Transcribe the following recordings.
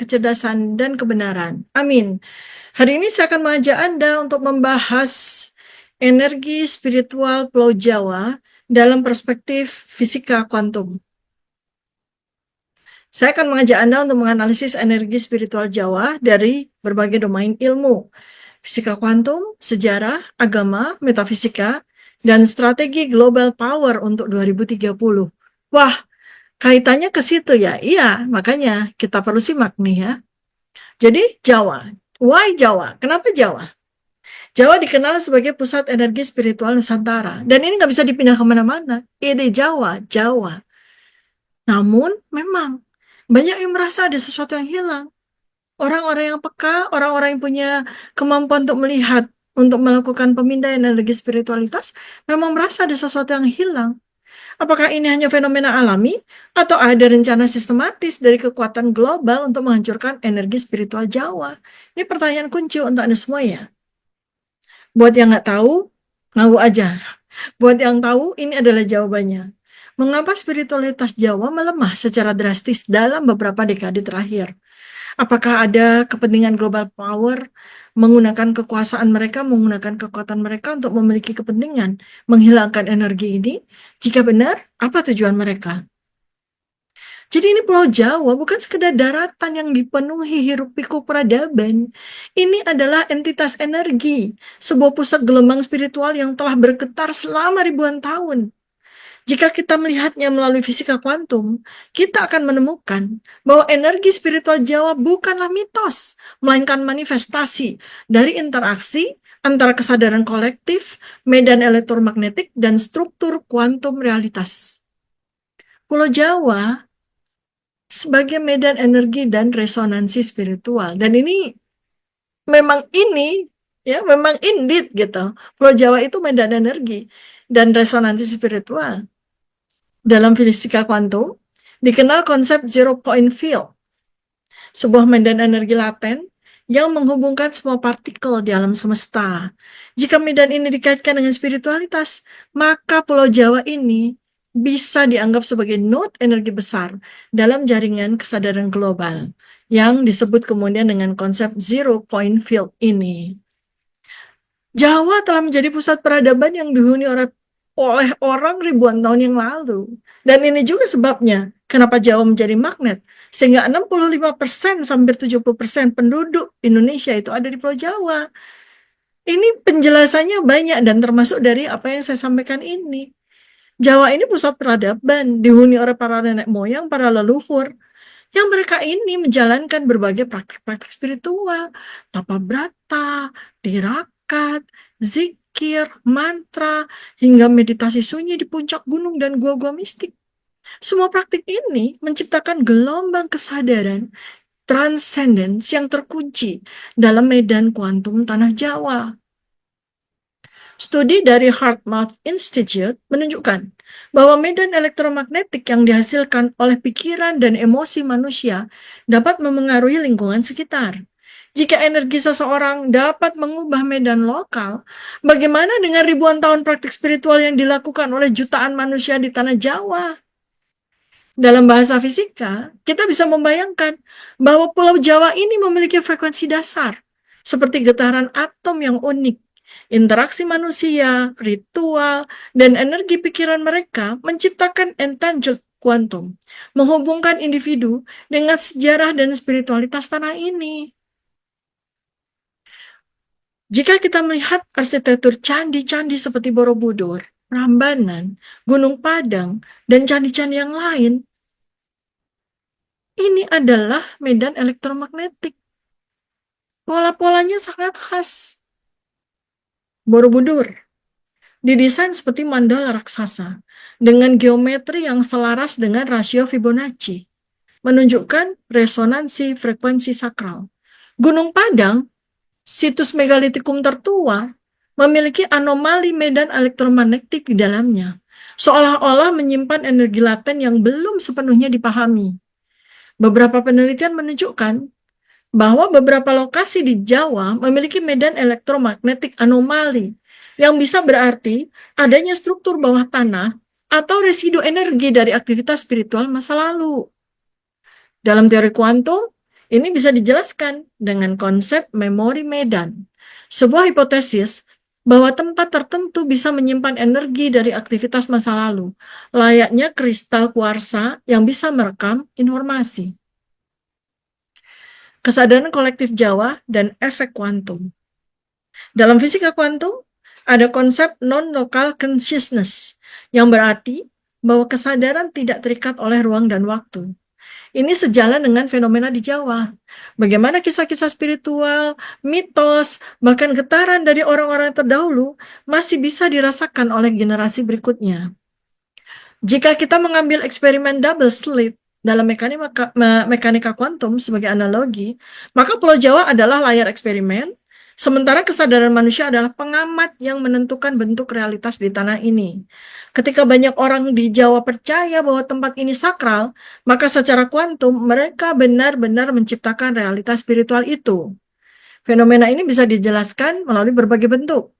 kecerdasan, dan kebenaran. Amin. Hari ini saya akan mengajak Anda untuk membahas energi spiritual Pulau Jawa dalam perspektif fisika kuantum. Saya akan mengajak Anda untuk menganalisis energi spiritual Jawa dari berbagai domain ilmu, fisika kuantum, sejarah, agama, metafisika, dan strategi global power untuk 2030. Wah, kaitannya ke situ ya? Iya, makanya kita perlu simak nih ya. Jadi Jawa, why Jawa? Kenapa Jawa? Jawa dikenal sebagai pusat energi spiritual Nusantara. Dan ini nggak bisa dipindah kemana-mana. Ini Jawa, Jawa. Namun memang banyak yang merasa ada sesuatu yang hilang. Orang-orang yang peka, orang-orang yang punya kemampuan untuk melihat, untuk melakukan pemindaian energi spiritualitas, memang merasa ada sesuatu yang hilang. Apakah ini hanya fenomena alami atau ada rencana sistematis dari kekuatan global untuk menghancurkan energi spiritual Jawa? Ini pertanyaan kunci untuk Anda semua ya. Buat yang nggak tahu, ngaku aja. Buat yang tahu, ini adalah jawabannya. Mengapa spiritualitas Jawa melemah secara drastis dalam beberapa dekade terakhir? Apakah ada kepentingan global power menggunakan kekuasaan mereka, menggunakan kekuatan mereka untuk memiliki kepentingan menghilangkan energi ini? Jika benar, apa tujuan mereka? Jadi ini Pulau Jawa bukan sekedar daratan yang dipenuhi hiruk-pikuk peradaban. Ini adalah entitas energi, sebuah pusat gelombang spiritual yang telah bergetar selama ribuan tahun. Jika kita melihatnya melalui fisika kuantum, kita akan menemukan bahwa energi spiritual Jawa bukanlah mitos, melainkan manifestasi dari interaksi antara kesadaran kolektif, medan elektromagnetik, dan struktur kuantum realitas. Pulau Jawa sebagai medan energi dan resonansi spiritual. Dan ini memang memang indeed gitu. Pulau Jawa itu medan energi dan resonansi spiritual. Dalam fisika kuantum, dikenal konsep zero point field, sebuah medan energi laten yang menghubungkan semua partikel di alam semesta. Jika medan ini dikaitkan dengan spiritualitas, maka Pulau Jawa ini bisa dianggap sebagai node energi besar dalam jaringan kesadaran global yang disebut kemudian dengan konsep zero point field ini. Jawa telah menjadi pusat peradaban yang dihuni oleh orang ribuan tahun yang lalu. Dan ini juga sebabnya kenapa Jawa menjadi magnet, sehingga 65% sampai 70% penduduk Indonesia itu ada di Pulau Jawa. Ini penjelasannya banyak dan termasuk dari apa yang saya sampaikan ini. Jawa ini pusat peradaban, dihuni oleh para nenek moyang, para leluhur, yang mereka ini menjalankan berbagai praktik-praktik spiritual, tapa brata, tirakat, zikir, mantra, hingga meditasi sunyi di puncak gunung dan gua-gua mistik. Semua praktik ini menciptakan gelombang kesadaran transcendence yang terkunci dalam medan kuantum tanah Jawa. Studi dari HeartMath Institute menunjukkan bahwa medan elektromagnetik yang dihasilkan oleh pikiran dan emosi manusia dapat memengaruhi lingkungan sekitar. Jika energi seseorang dapat mengubah medan lokal, bagaimana dengan ribuan tahun praktik spiritual yang dilakukan oleh jutaan manusia di tanah Jawa? Dalam bahasa fisika, kita bisa membayangkan bahwa Pulau Jawa ini memiliki frekuensi dasar, seperti getaran atom yang unik. Interaksi manusia, ritual, dan energi pikiran mereka menciptakan entangled kuantum, menghubungkan individu dengan sejarah dan spiritualitas tanah ini. Jika kita melihat arsitektur candi-candi seperti Borobudur, Prambanan, Gunung Padang, dan candi-candi yang lain, ini adalah medan elektromagnetik. Pola-polanya sangat khas. Borobudur didesain seperti mandala raksasa dengan geometri yang selaras dengan rasio Fibonacci, menunjukkan resonansi frekuensi sakral. Gunung Padang, situs megalitikum tertua, memiliki anomali medan elektromagnetik di dalamnya, seolah-olah menyimpan energi laten yang belum sepenuhnya dipahami. Beberapa penelitian menunjukkan bahwa beberapa lokasi di Jawa memiliki medan elektromagnetik anomali, yang bisa berarti adanya struktur bawah tanah atau residu energi dari aktivitas spiritual masa lalu. Dalam teori kuantum, Ini bisa dijelaskan dengan konsep memori medan, sebuah hipotesis bahwa tempat tertentu bisa menyimpan energi dari aktivitas masa lalu, layaknya kristal kuarsa yang bisa merekam informasi. Kesadaran kolektif Jawa dan efek kuantum. Dalam fisika kuantum, ada konsep non-local consciousness, yang berarti bahwa kesadaran tidak terikat oleh ruang dan waktu. Ini sejalan dengan fenomena di Jawa. Bagaimana kisah-kisah spiritual, mitos, bahkan getaran dari orang-orang terdahulu masih bisa dirasakan oleh generasi berikutnya. Jika kita mengambil eksperimen double slit dalam mekanika kuantum sebagai analogi, maka Pulau Jawa adalah layar eksperimen, sementara kesadaran manusia adalah pengamat yang menentukan bentuk realitas di tanah ini. Ketika banyak orang di Jawa percaya bahwa tempat ini sakral, maka secara kuantum mereka benar-benar menciptakan realitas spiritual itu. Fenomena ini bisa dijelaskan melalui berbagai bentuk.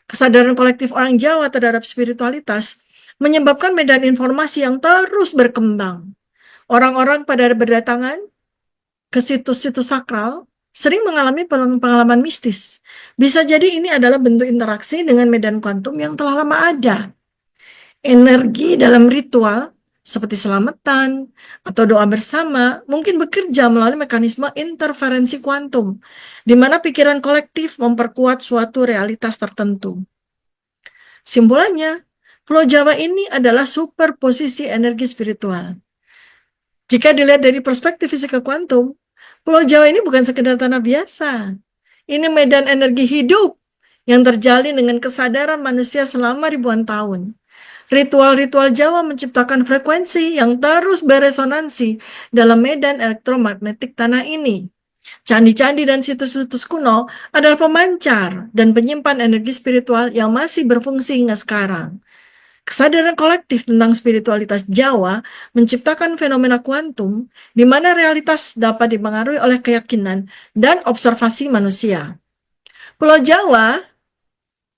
Kesadaran kolektif orang Jawa terhadap spiritualitas menyebabkan medan informasi yang terus berkembang. Orang-orang pada berdatangan ke situs-situs sakral sering mengalami pengalaman mistis. Bisa jadi ini adalah bentuk interaksi dengan medan kuantum yang telah lama ada. Energi dalam ritual seperti selamatan atau doa bersama mungkin bekerja melalui mekanisme interferensi kuantum, di mana pikiran kolektif memperkuat suatu realitas tertentu. Simpulannya, Pulau Jawa ini adalah superposisi energi spiritual. Jika dilihat dari perspektif fisika kuantum, Pulau Jawa ini bukan sekedar tanah biasa. Ini medan energi hidup yang terjalin dengan kesadaran manusia selama ribuan tahun. Ritual-ritual Jawa menciptakan frekuensi yang terus beresonansi dalam medan elektromagnetik tanah ini. Candi-candi dan situs-situs kuno adalah pemancar dan penyimpan energi spiritual yang masih berfungsi hingga sekarang. Kesadaran kolektif tentang spiritualitas Jawa menciptakan fenomena kuantum di mana realitas dapat dipengaruhi oleh keyakinan dan observasi manusia. Pulau Jawa,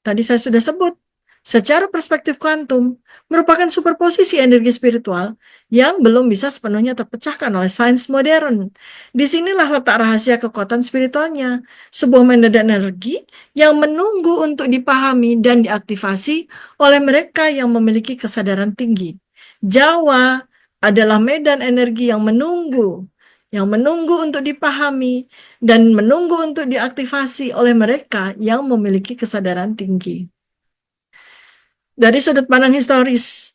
tadi saya sudah sebut, secara perspektif kuantum merupakan superposisi energi spiritual yang belum bisa sepenuhnya terpecahkan oleh sains modern. Disinilah letak rahasia kekuatan spiritualnya, sebuah medan energi yang menunggu untuk dipahami dan diaktifasi oleh mereka yang memiliki kesadaran tinggi. Jawa adalah medan energi yang menunggu untuk dipahami dan menunggu untuk diaktifasi oleh mereka yang memiliki kesadaran tinggi. Dari sudut pandang historis,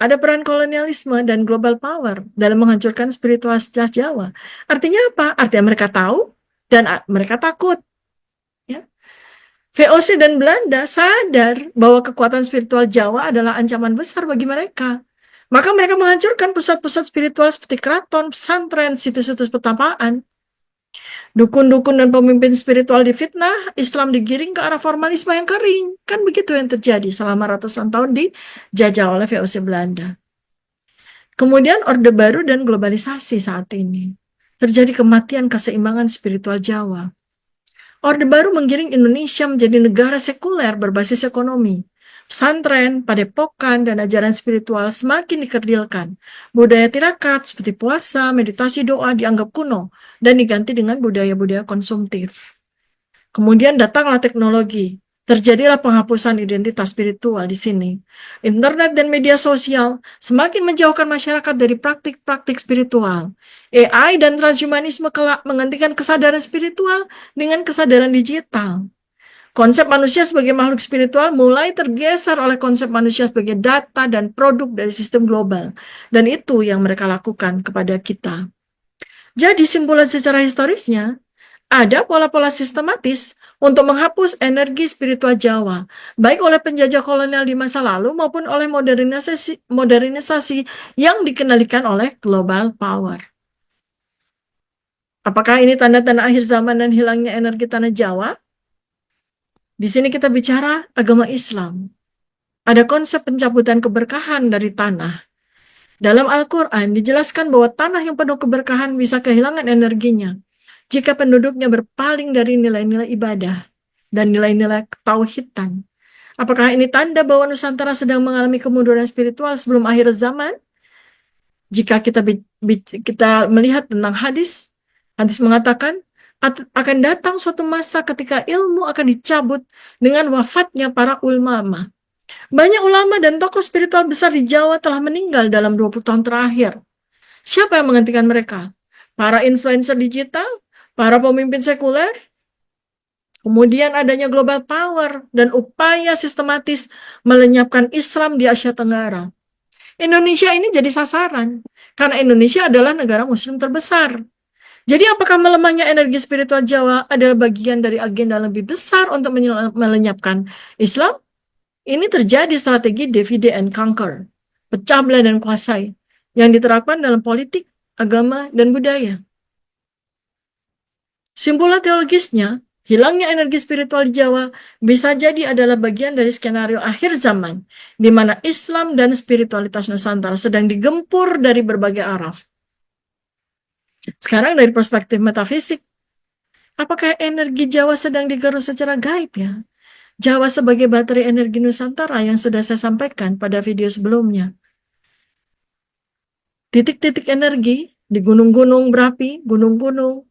ada peran kolonialisme dan global power dalam menghancurkan spiritualitas Jawa. Artinya apa? Artinya mereka tahu dan mereka takut. Ya. VOC dan Belanda sadar bahwa kekuatan spiritual Jawa adalah ancaman besar bagi mereka. Maka mereka menghancurkan pusat-pusat spiritual seperti keraton, pesantren, situs-situs pertapaan. Dukun-dukun dan pemimpin spiritual difitnah, Islam digiring ke arah formalisme yang kering. Kan begitu yang terjadi selama ratusan tahun dijajah oleh VOC Belanda. Kemudian Orde Baru dan globalisasi saat ini. Terjadi kematian keseimbangan spiritual Jawa. Orde Baru menggiring Indonesia menjadi negara sekuler berbasis ekonomi. Pesantren, padepokan, dan ajaran spiritual semakin dikerdilkan. Budaya tirakat seperti puasa, meditasi, doa dianggap kuno dan diganti dengan budaya-budaya konsumtif. Kemudian datanglah teknologi. Terjadilah penghapusan identitas spiritual di sini. Internet dan media sosial semakin menjauhkan masyarakat dari praktik-praktik spiritual. AI dan transhumanisme kelak menggantikan kesadaran spiritual dengan kesadaran digital. Konsep manusia sebagai makhluk spiritual mulai tergeser oleh konsep manusia sebagai data dan produk dari sistem global. Dan itu yang mereka lakukan kepada kita. Jadi simpulan secara historisnya, ada pola-pola sistematis untuk menghapus energi spiritual Jawa, baik oleh penjajah kolonial di masa lalu maupun oleh modernisasi yang dikendalikan oleh global power. Apakah ini tanda-tanda akhir zaman dan hilangnya energi tanah Jawa? Di sini kita bicara agama Islam. Ada konsep pencabutan keberkahan dari tanah. Dalam Al-Quran dijelaskan bahwa tanah yang penuh keberkahan bisa kehilangan energinya jika penduduknya berpaling dari nilai-nilai ibadah dan nilai-nilai ketauhidan. Apakah ini tanda bahwa Nusantara sedang mengalami kemunduran spiritual sebelum akhir zaman? Jika kita melihat tentang hadis Hadis mengatakan, akan datang suatu masa ketika ilmu akan dicabut dengan wafatnya para ulama. Banyak ulama dan tokoh spiritual besar di Jawa telah meninggal dalam 20 tahun terakhir. Siapa yang menggantikan mereka? Para influencer digital, para pemimpin sekuler, kemudian adanya global power dan upaya sistematis melenyapkan Islam di Asia Tenggara. Indonesia ini jadi sasaran, karena Indonesia adalah negara muslim terbesar. Jadi apakah melemahnya energi spiritual Jawa adalah bagian dari agenda lebih besar untuk melenyapkan Islam? Ini terjadi strategi divide and conquer, pecah belah dan kuasai, yang diterapkan dalam politik, agama, dan budaya. Simpulan teologisnya, hilangnya energi spiritual di Jawa bisa jadi adalah bagian dari skenario akhir zaman, di mana Islam dan spiritualitas Nusantara sedang digempur dari berbagai arah. Sekarang dari perspektif metafisik, apakah energi Jawa sedang digerus secara gaib ya? Jawa sebagai baterai energi Nusantara yang sudah saya sampaikan pada video sebelumnya. Titik-titik energi di gunung-gunung berapi, gunung-gunung,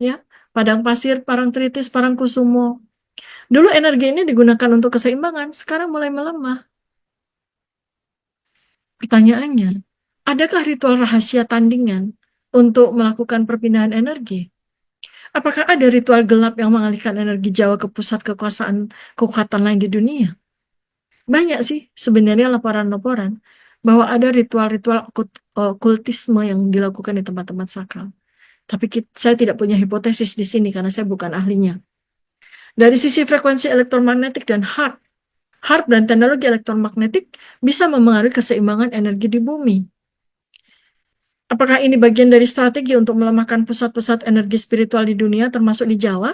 ya, padang pasir, Parangtritis, Parangkusumo. Dulu energi ini digunakan untuk keseimbangan, sekarang mulai melemah. Pertanyaannya, adakah ritual rahasia tandingan untuk melakukan perpindahan energi? Apakah ada ritual gelap yang mengalihkan energi Jawa ke pusat kekuatan lain di dunia? Banyak sih sebenarnya laporan-laporan bahwa ada ritual-ritual okultisme yang dilakukan di tempat-tempat sakral. Tapi saya tidak punya hipotesis di sini karena saya bukan ahlinya. Dari sisi frekuensi elektromagnetik dan HAARP dan teknologi elektromagnetik bisa memengaruhi keseimbangan energi di bumi. Apakah ini bagian dari strategi untuk melemahkan pusat-pusat energi spiritual di dunia, termasuk di Jawa,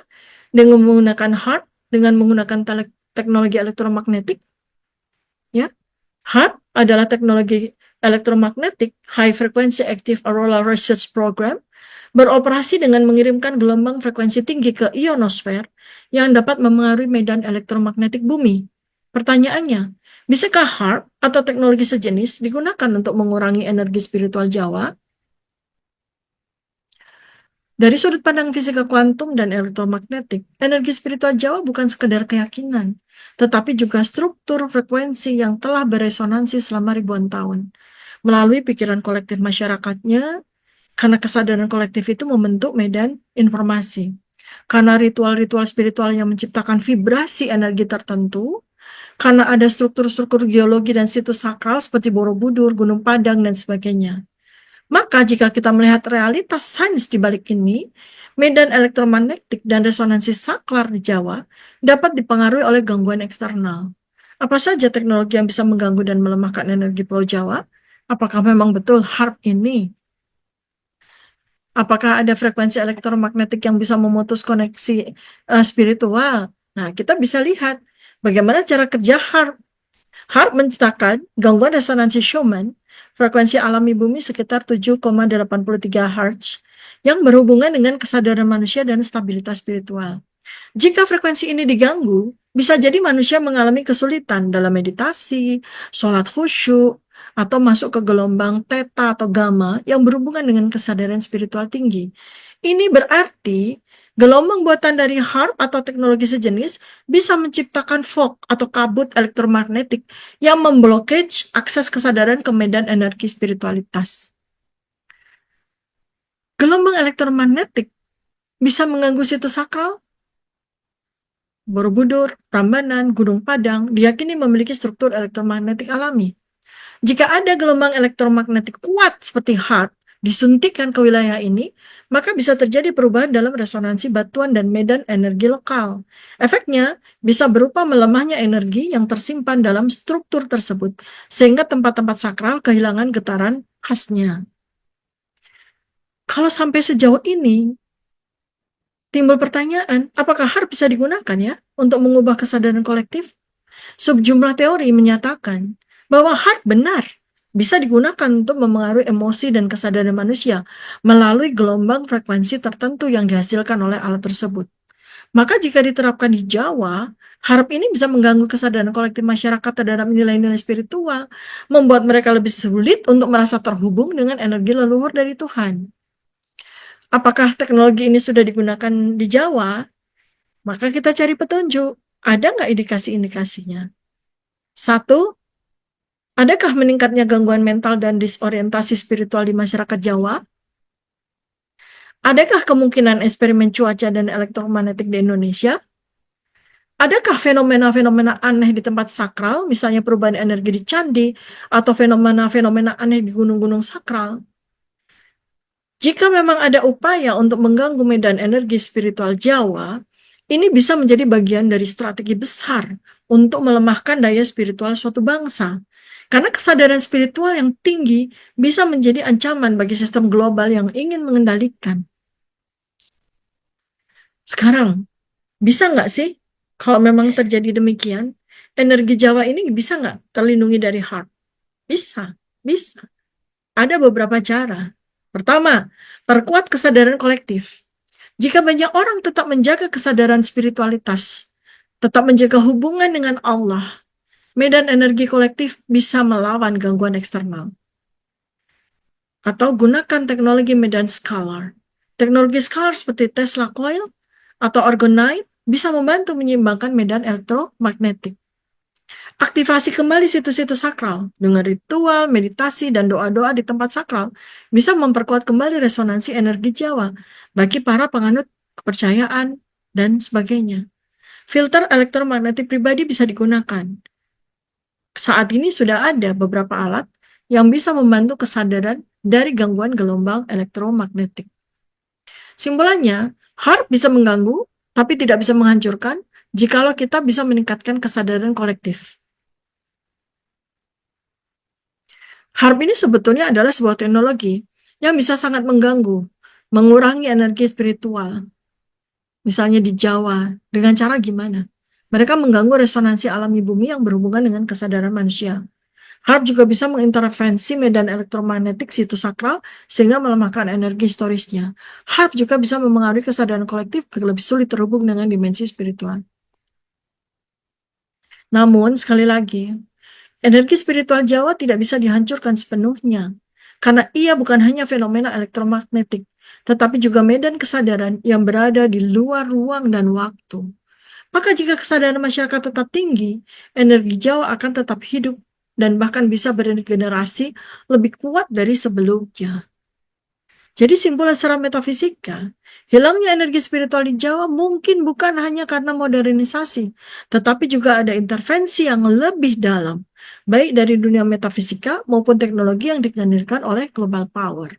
dengan menggunakan HAARP, dengan menggunakan teknologi elektromagnetik? Ya, HAARP adalah teknologi elektromagnetik High Frequency Active Auroral Research Program, beroperasi dengan mengirimkan gelombang frekuensi tinggi ke ionosfer yang dapat memengaruhi medan elektromagnetik bumi. Pertanyaannya, bisakah HAARP atau teknologi sejenis digunakan untuk mengurangi energi spiritual Jawa? Dari sudut pandang fisika kuantum dan elektromagnetik, energi spiritual Jawa bukan sekedar keyakinan, tetapi juga struktur frekuensi yang telah beresonansi selama ribuan tahun. Melalui pikiran kolektif masyarakatnya, karena kesadaran kolektif itu membentuk medan informasi. Karena ritual-ritual spiritual yang menciptakan vibrasi energi tertentu, karena ada struktur-struktur geologi dan situs sakral seperti Borobudur, Gunung Padang, dan sebagainya. Maka jika kita melihat realitas sains di balik ini, medan elektromagnetik dan resonansi saklar di Jawa dapat dipengaruhi oleh gangguan eksternal. Apa saja teknologi yang bisa mengganggu dan melemahkan energi Pulau Jawa? Apakah memang betul HAARP ini? Apakah ada frekuensi elektromagnetik yang bisa memutus koneksi spiritual? Nah, kita bisa lihat bagaimana cara kerja HAARP. HAARP menciptakan gangguan resonansi Schumann, frekuensi alami bumi sekitar 7,83 Hz, yang berhubungan dengan kesadaran manusia dan stabilitas spiritual. Jika frekuensi ini diganggu, bisa jadi manusia mengalami kesulitan dalam meditasi, sholat khusyuk, atau masuk ke gelombang theta atau gamma yang berhubungan dengan kesadaran spiritual tinggi. Ini berarti gelombang buatan dari HAARP atau teknologi sejenis bisa menciptakan fog atau kabut elektromagnetik yang memblokade akses kesadaran ke medan energi spiritualitas. Gelombang elektromagnetik bisa mengganggu situs sakral. Borobudur, Prambanan, Gunung Padang diyakini memiliki struktur elektromagnetik alami. Jika ada gelombang elektromagnetik kuat seperti HAARP disuntikkan ke wilayah ini, maka bisa terjadi perubahan dalam resonansi batuan dan medan energi lokal. Efeknya bisa berupa melemahnya energi yang tersimpan dalam struktur tersebut, sehingga tempat-tempat sakral kehilangan getaran khasnya. Kalau sampai sejauh ini, timbul pertanyaan, apakah HAARP bisa digunakan ya untuk mengubah kesadaran kolektif? Sejumlah teori menyatakan bahwa HAARP benar bisa digunakan untuk memengaruhi emosi dan kesadaran manusia melalui gelombang frekuensi tertentu yang dihasilkan oleh alat tersebut. Maka jika diterapkan di Jawa, HAARP ini bisa mengganggu kesadaran kolektif masyarakat terhadap nilai-nilai spiritual, membuat mereka lebih sulit untuk merasa terhubung dengan energi leluhur dari Tuhan. Apakah teknologi ini sudah digunakan di Jawa? Maka kita cari petunjuk. Ada nggak indikasi-indikasinya? Satu, adakah meningkatnya gangguan mental dan disorientasi spiritual di masyarakat Jawa? Adakah kemungkinan eksperimen cuaca dan elektromagnetik di Indonesia? Adakah fenomena-fenomena aneh di tempat sakral, misalnya perubahan energi di candi, atau fenomena-fenomena aneh di gunung-gunung sakral? Jika memang ada upaya untuk mengganggu medan energi spiritual Jawa, ini bisa menjadi bagian dari strategi besar untuk melemahkan daya spiritual suatu bangsa. Karena kesadaran spiritual yang tinggi bisa menjadi ancaman bagi sistem global yang ingin mengendalikan. Sekarang, bisa nggak sih kalau memang terjadi demikian, energi Jawa ini bisa nggak terlindungi dari HARP? Bisa, bisa. Ada beberapa cara. Pertama, perkuat kesadaran kolektif. Jika banyak orang tetap menjaga kesadaran spiritualitas, tetap menjaga hubungan dengan Allah, medan energi kolektif bisa melawan gangguan eksternal. Atau gunakan teknologi medan scalar. Teknologi scalar seperti Tesla Coil atau Orgonite bisa membantu menyeimbangkan medan elektromagnetik. Aktivasi kembali situs-situs sakral dengan ritual, meditasi, dan doa-doa di tempat sakral bisa memperkuat kembali resonansi energi Jawa bagi para penganut kepercayaan dan sebagainya. Filter elektromagnetik pribadi bisa digunakan. Saat ini sudah ada beberapa alat yang bisa membantu kesadaran dari gangguan gelombang elektromagnetik. Simpulannya, HARP bisa mengganggu, tapi tidak bisa menghancurkan jikalau kita bisa meningkatkan kesadaran kolektif. HARP ini sebetulnya adalah sebuah teknologi yang bisa sangat mengganggu, mengurangi energi spiritual. Misalnya di Jawa, dengan cara gimana? Mereka mengganggu resonansi alami bumi yang berhubungan dengan kesadaran manusia. HARP juga bisa mengintervensi medan elektromagnetik situs sakral sehingga melemahkan energi historisnya. HARP juga bisa memengaruhi kesadaran kolektif agar lebih sulit terhubung dengan dimensi spiritual. Namun, sekali lagi, energi spiritual Jawa tidak bisa dihancurkan sepenuhnya, karena ia bukan hanya fenomena elektromagnetik, tetapi juga medan kesadaran yang berada di luar ruang dan waktu. Maka jika kesadaran masyarakat tetap tinggi, energi Jawa akan tetap hidup dan bahkan bisa beregenerasi lebih kuat dari sebelumnya. Jadi simpulan secara metafisika, hilangnya energi spiritual di Jawa mungkin bukan hanya karena modernisasi, tetapi juga ada intervensi yang lebih dalam, baik dari dunia metafisika maupun teknologi yang dihadirkan oleh global power.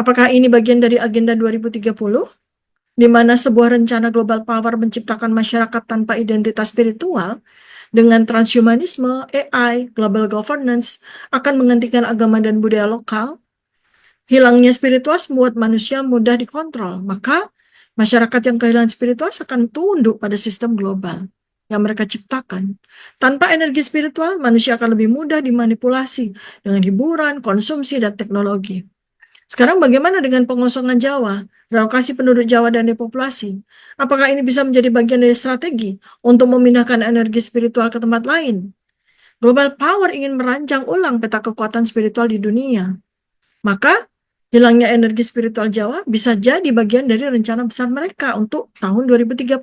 Apakah ini bagian dari agenda 2030? Di mana sebuah rencana global power menciptakan masyarakat tanpa identitas spiritual, dengan transhumanisme, AI, global governance akan menggantikan agama dan budaya lokal. Hilangnya spiritual membuat manusia mudah dikontrol, maka masyarakat yang kehilangan spiritual akan tunduk pada sistem global yang mereka ciptakan. Tanpa energi spiritual, manusia akan lebih mudah dimanipulasi dengan hiburan, konsumsi, dan teknologi. Sekarang bagaimana dengan pengosongan Jawa, relokasi penduduk Jawa dan depopulasi? Apakah ini bisa menjadi bagian dari strategi untuk memindahkan energi spiritual ke tempat lain? Global Power ingin merancang ulang peta kekuatan spiritual di dunia. Maka, hilangnya energi spiritual Jawa bisa jadi bagian dari rencana besar mereka untuk tahun 2030.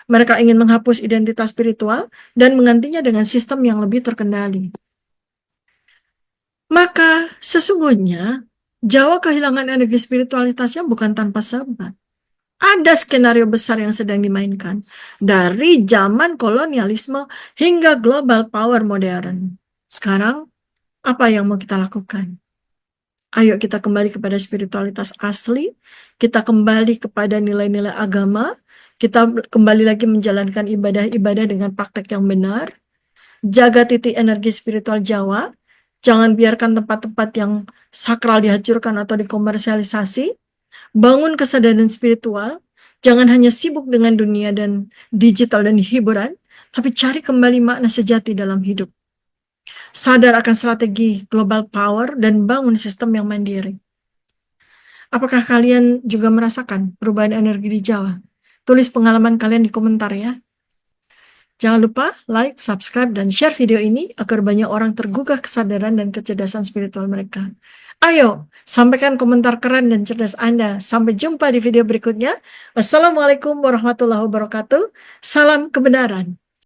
Mereka ingin menghapus identitas spiritual dan menggantinya dengan sistem yang lebih terkendali. Maka, sesungguhnya, Jawa kehilangan energi spiritualitasnya bukan tanpa sebab. Ada skenario besar yang sedang dimainkan dari zaman kolonialisme hingga global power modern. Sekarang, apa yang mau kita lakukan? Ayo kita kembali kepada spiritualitas asli, kita kembali kepada nilai-nilai agama, kita kembali lagi menjalankan ibadah-ibadah dengan praktek yang benar, jaga titik energi spiritual Jawa, jangan biarkan tempat-tempat yang sakral dihancurkan atau dikomersialisasi, bangun kesadaran spiritual, jangan hanya sibuk dengan dunia dan digital dan hiburan, tapi cari kembali makna sejati dalam hidup. Sadar akan strategi global power dan bangun sistem yang mandiri. Apakah kalian juga merasakan perubahan energi di Jawa? Tulis pengalaman kalian di komentar ya. Jangan lupa like, subscribe, dan share video ini agar banyak orang tergugah kesadaran dan kecerdasan spiritual mereka. Ayo, sampaikan komentar keren dan cerdas Anda. Sampai jumpa di video berikutnya. Wassalamualaikum warahmatullahi wabarakatuh. Salam kebenaran.